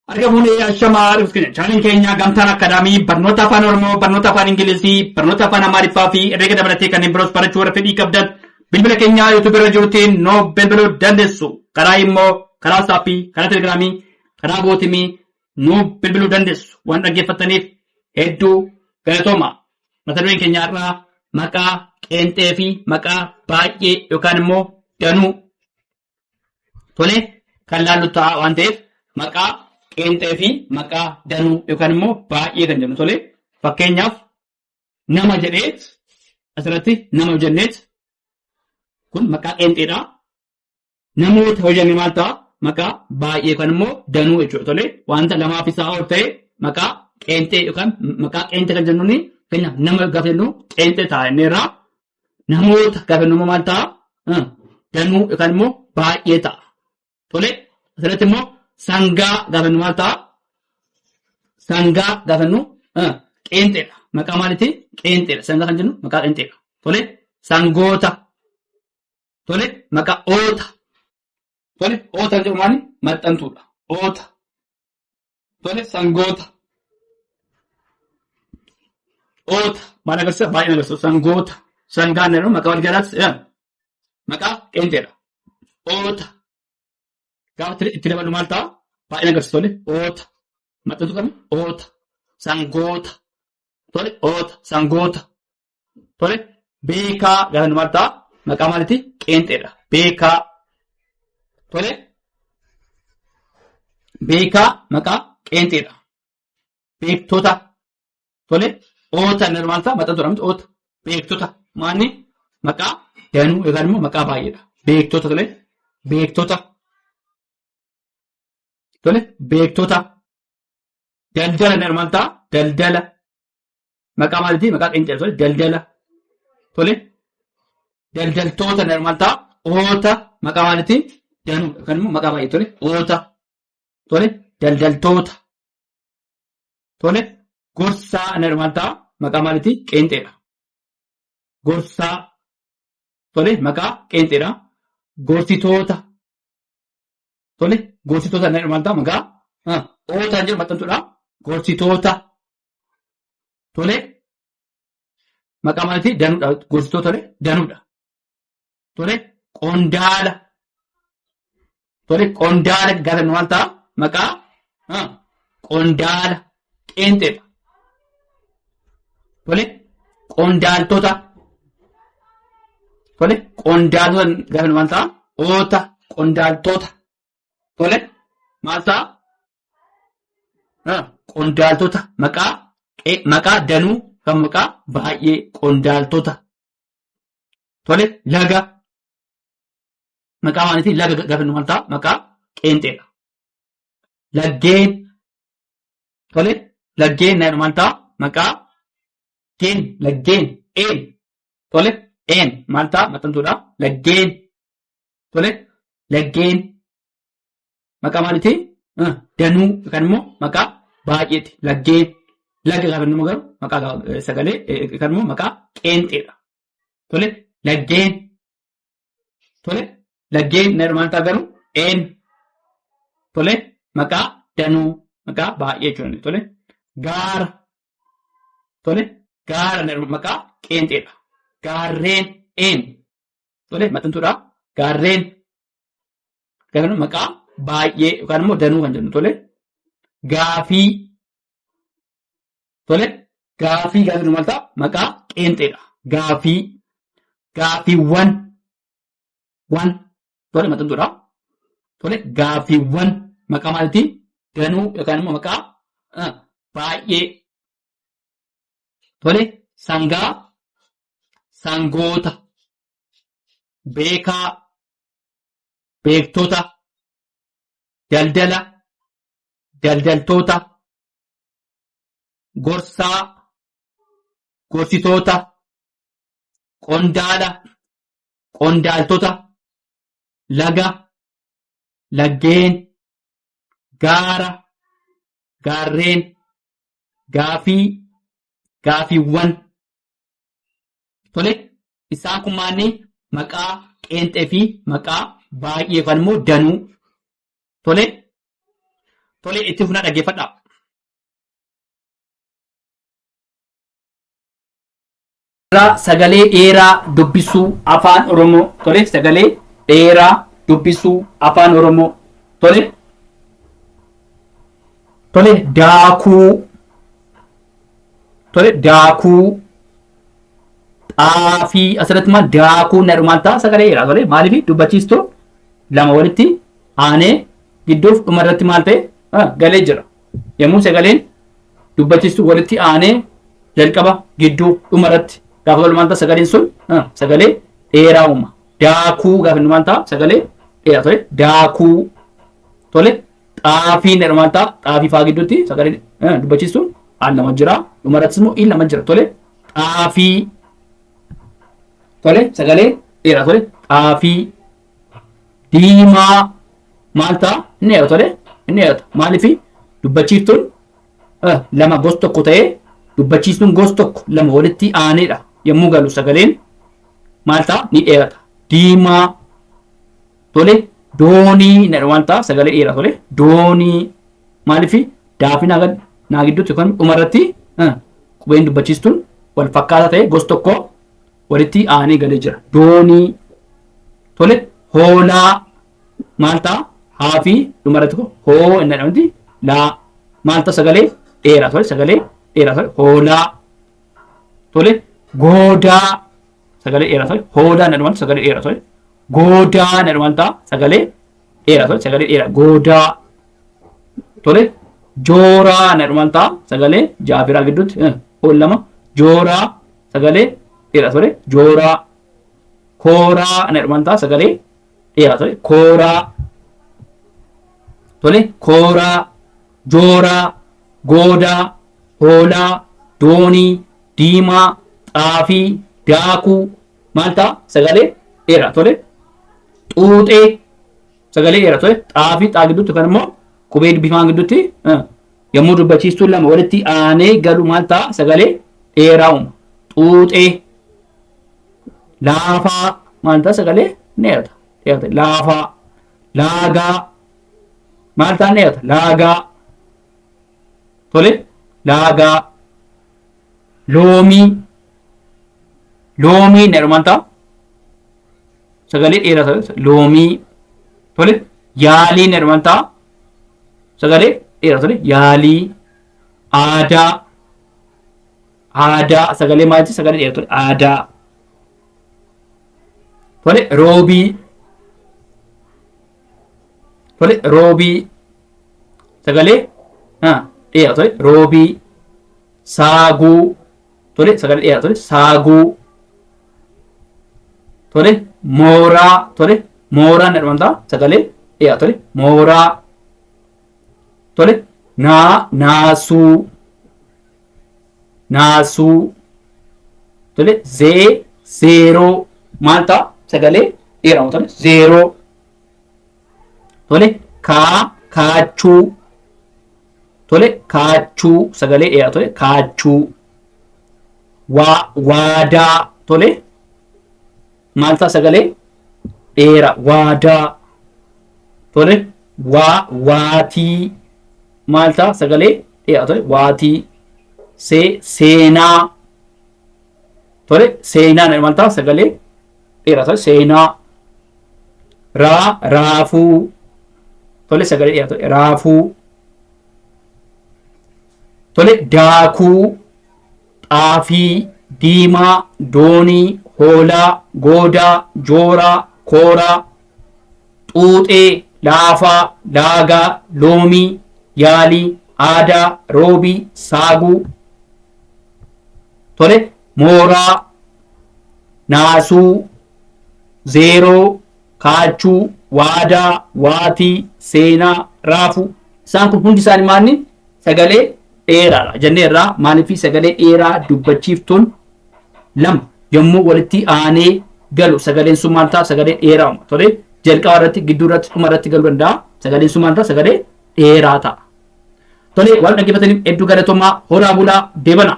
Argamuun ashamaa chaaniin keenya gamtaan akkaadaamii barnoota afaan Oromoo, barnoota afaan Ingilizii, barnoota afaan Amaariffaa fi herreega dabalatee kanneen biroos barachuu warra fedhii qabdan bilbila keenya YouTube irra jirutiin noo bilbiluu dandeessu. Karaa immoo karaa saappii, karaa telegiraamii, karaa gootimii nuu bilbiluu dandeessu. Waan dhaggeeffataniif hedduu galatooma. Mata dureen keenya irraa maqaa qeenxee fi maqaa baay'ee yookaan immoo danuu tole kan laallu ta'a waan ta'eef maqaa qeenxee fi maqaa danuu yookaan immoo baay'ee kan jennu tole. Fakkeenyaaf nama jedheet asirratti nama jenneet kun maqaa qeenxeedha. Namoota hojjenne maal ta'a maqaa baay'ee kan immoo danuu jechuudha tole. Wanta lamaaf isaa ol ta'e maqaa qeenxee yookaan maqaa qeenxee kan jennuuni fakkeenyaaf nama gaafa jennu qeenxee ta'a inni irraa namoota gaafa jennu maal ta'a danuu yookaan immoo baay'ee ta'a tole. Asirratti immoo sangaa gaafa jennu maal ta'a sangaa gaafa jennu qeenxeedha. Maqaa maaliiti qeenxeedha. Sangaa kan jennu maqaa qeenxeedha tole. Sangoota tole maqaa oota tole. Oota kan jedhu maali maxxantuudha oota tole. Sangoota oota maal agarsiisa baay'ee agarsiisa. Sangoota sangaan jedhamu maqaa walgalaatti maqaa qeenxeedha. Oota gaafa itti dabalu maal ta'a baay'ee agarsiisa tole. Oota maxxantuu kami oota. Sangoota tole oota sangoota tole. Beekaa gaafa maal ta'a maqaa maaliiti qeenxeedha. Beekaa tole. Beekaa maqaa qeenxeedha. Beektota tole. Oota inni maal ta'a maxxantuudha miti oota. Beektota maanni maqaa danuu yookaan immoo maqaa baay'eedha. Beektota tole. Beektota tole. Beektota. Daldala inni maal ta'a daldala maqaa maaliiti maqaa qeenxeedha tole. Daldala tole. Daldaltoota inni maal ta'a oota maqaa maaliiti danuu yookaan immoo maqaa baay'ee tole. Oota tole. Daldaltoota tole. Gorsaa inni maal ta'a maqaa maaliiti qeenxeedha. Gorsaa tole maqaa qeenxeedha. Gorsitoota tole. Gorsitoota inni maal ta'a maqaa oota jedhu maxxantuudha. Gorsitoota tole. Maqaa maaliiti danuudha. Gorsitoota tole danuudha tole. Qondaala tole. Qondaala gaafa maal ta'a maqaa qondaala qeenxeedha tole. Qondaaltota tole. Qondaaltota gaafa maal ta'a oota. Qondaaltota tole. Maal ta'a qondaaltota maqaa danuu kan maqaa baay'ee qondaaltota tole. Laga maqaa maaliiti laga gaafa maal ta'a maqaa qeenxeedha. Laggeen tole. Laggeen maal ta'a maqaa geen. Laggeen een tole. Een maal ta'a maxxantuudha. Laggeen tole. Laggeen maqaa maaliiti danuu yookaan immoo maqaa baay'eeti. Laggeen laga gaafa inni garuu maqaa sagalee yookaan immoo maqaa qeenxeedha tole. Laggeen tole. Laggeen maal ta'a garuu een tole. Maqaa danuu maqaa baay'ee jechuudha tole. Gaara tole. Gaara maqaa qeenxeedha. Gaarreen een tole maxxantuudha. Gaarreen gaafa maqaa baay'ee yookaan immoo danuu kan jennu tole. Gaafii tole. Gaafii gaafa maal ta'a maqaa qeenxeedha. Gaafii. Gaafiiwwan wan tole maxxantuudha tole. Gaafiiwwan maqaa maaliiti danuu yookaan immoo maqaa baay'ee tole. Sangaa sangoota. Beekaa beektota. Daldala daldaltoota. Gorsaa gorsitoota. Qondaala qondaaltota. Laga laggeen. Gaara gaarreen. Gaafii gaafiiwwan tole. Isaan kun maanni maqaa qeenxee fi maqaa baay'ee yookaan immoo danuu tole. Tole itti funa dhaggeeffadhaa. Sagalee dheeraa dubbisuu afaan Oromoo. Tole sagalee dheeraa dubbisuu afaan Oromoo. Tole. Tole daakuu. Tole daakuu. Xaafii asirratti maal daakuu na dhumaan ta'a sagalee dheeraa. Tole maaliif dubbachiistuu lama walitti aanee gidduuf dhuma irratti maal ta'e galee jira. Yommuu sagaleen dubbachiistuu walitti aanee jalqaba gidduu dhuma irratti gaafa walumaan ta'a sagaleen sun sagalee dheeraa uuma. Daakuu gaafa dhumaan ta'a sagalee dheeraa. Tole daakuu. Tole xaafii na dhumaan ta'a xaafii faa gidduutti sagalee dubbachiistuun aan lama jira. Dhuma irrattis immoo in lama jira. Tole xaafii. Tole sagalee dheeraa. Tole xaafii. Diimaa maal ta'a inni eega. Tole inni eega maaliif dubbachiiftuun lama gos tokko ta'ee dubbachiistuun gos tokko lama walitti aaneedha yommuu galu sagaleen maal ta'a ni dheerata. Diimaa. Tole doonii na waan ta'a sagalee dheeraa. Tole doonii maaliif daafii naa gidduutti yookaan dhuma irratti qubeen dubbachiistuun wal fakkaataa ta'e gos tokko walitti aanee galee jira. Doonii. Tole hoolaa maal ta'a haafii dhuma irratti hoo inni jedhamutti laa maal ta'a sagalee dheeraa. Tole sagalee dheeraa. Tole hoolaa. Tole goodaa sagalee dheeraa. Tole hoodaa inni jedhamutti sagalee dheeraa. Tole goodaa inni jedhamutti ta'a sagalee dheeraa. Tole sagalee dheeraa goodaa. Tole jooraa inni jedhamutti ta'a sagalee jaafiraa gidduutti hool lama jooraa sagalee dheeraa. Tole jooraa. Kooraa inni jedhamutti ta'a sagalee dheeraa. Tole kooraa. Tole kooraa. Jooraa. Goodaa. Hoolaa. Doonii. Diimaa. Xaafii. Daakuu maal ta'a sagalee dheeraa. Tole xuuxee sagalee dheeraa. Tole xaafii xaa gidduutti yookaan immoo qubee biifaan gidduutti yommuu dubbachiistuun lama walitti aanee galu maal ta'a sagalee dheeraa uuma. Xuuxee. Laafaa maal ta'a sagalee dheerata. Laafaa. Laagaa maal ta'a dheerata. Laagaa. Tole laagaa. Loomii. Loomii inni maal ta'a sagalee dheeraa. Loomii. Tole yaalii inni maal ta'a sagalee dheeraa. Tole yaalii. Aadaa. Aadaa sagalee maalitti sagalee dheeraa. Tole aadaa. Tole roobii. Tole roobii sagalee dheeraa. Tole roobii. Saaguu. Tole sagalee dheeraa. Tole saaguu. Tole mooraa. Tole mooraa inni jedhamu ta'a sagalee dheeraa. Tole mooraa. Tole naasuu. Naasuu. Tole zeeroo maal ta'a sagalee dheeraa. Tole zeeroo. Tole kaachuu. Tole kaachuu sagalee dheeraa. Tole kaachuu. Waadaa. Tole maal ta'a sagalee dheeraa. Waadaa. Tole waatii maal ta'a sagalee dheeraa. Tole waatii. Seenaa. Tole seenaa maal ta'a sagalee dheeraa. Tole seenaa. Raafuu. Tole sagalee dheeraa. Tole raafuu. Tole daakuu. Xaafii. Diimaa. Doonii. Hoolaa. Goodaa. Jooraa. Kooraa. Xuuxee. Laafaa. Laagaa. Loomii. Yaalii. Aadaa. Roobii. Saaguu. Tole mooraa. Naasuu. Zeeroo. Kaachuu. Waadaa. Waatii. Seenaa. Raafuu. Isaan kun hundi isaanii maanni sagalee dheeraadha jennee irraa maaliif sagalee dheeraa dubbachiiftuun lama yommuu walitti aanee galu sagaleen sun maal ta'a sagalee dheeraa uuma. Tole jalqaba irratti gidduu irratti dhuma irratti galuu danda'a. Sagaleen sun maal ta'a sagalee dheeraa ta'a. Tole waan dhaggeeffataniif hedduu galatoomaa horaa bulaa deebana.